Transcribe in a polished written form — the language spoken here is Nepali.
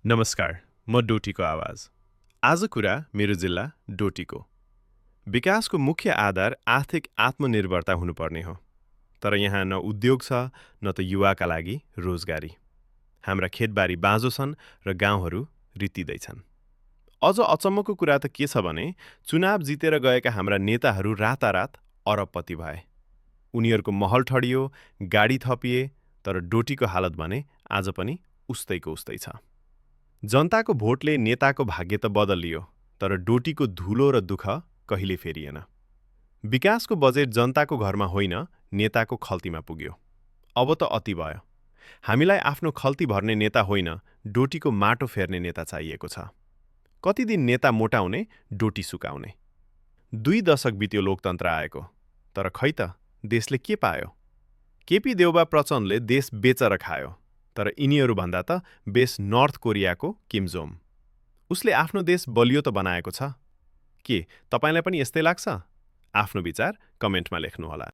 नमस्कार, म डोटीको आवाज। आज कुरा मेरो जिल्ला डोटीको। विकासको मुख्य आधार आर्थिक आत्मनिर्भरता हुनुपर्ने हो। तर यहाँ न उद्योग छ, न त युवाका लागि रोजगारी। हाम्रा खेतबारी बाँझो छन् र गाउँहरू रित्तिँदैछन्। अझ अचम्मको कुरा त के छ भने चुनाव जितेर गएका हाम्रा नेताहरू रातारात अरबपति भए। उनीहरूको महल ठडियो, गाडी थपिए, तर डोटीको हालत भने आज पनि उस्तैको उस्तै छ। जनताको भोटले नेताको भाग्य त बदलियो, तर डोटीको धुलो र दुःख कहिले फेरिएन। विकासको बजेट जनताको घरमा होइन, नेताको खल्तीमा पुग्यो। अब त अति भयो। हामीलाई आफ्नो खल्ती भर्ने नेता होइन, डोटीको माटो फेर्ने नेता चाहिएको छ। कति दिन नेता मोटाउने, डोटी सुकाउने। 2 दशक बित्यो लोकतन्त्र आएको, तर खै त देशले के पायो? केपी देउबा प्रचण्डले देश बेचेर खायो, तर यिनीहरू भन्दा त बेस नर्थ कोरियाको किम जोम। उसले आफ्नो देश बलियो त बनाएको छ। के तपाईलाई पनि यस्तै लाग्छ? आफ्नो विचार कमेन्टमा लेख्नुहोला।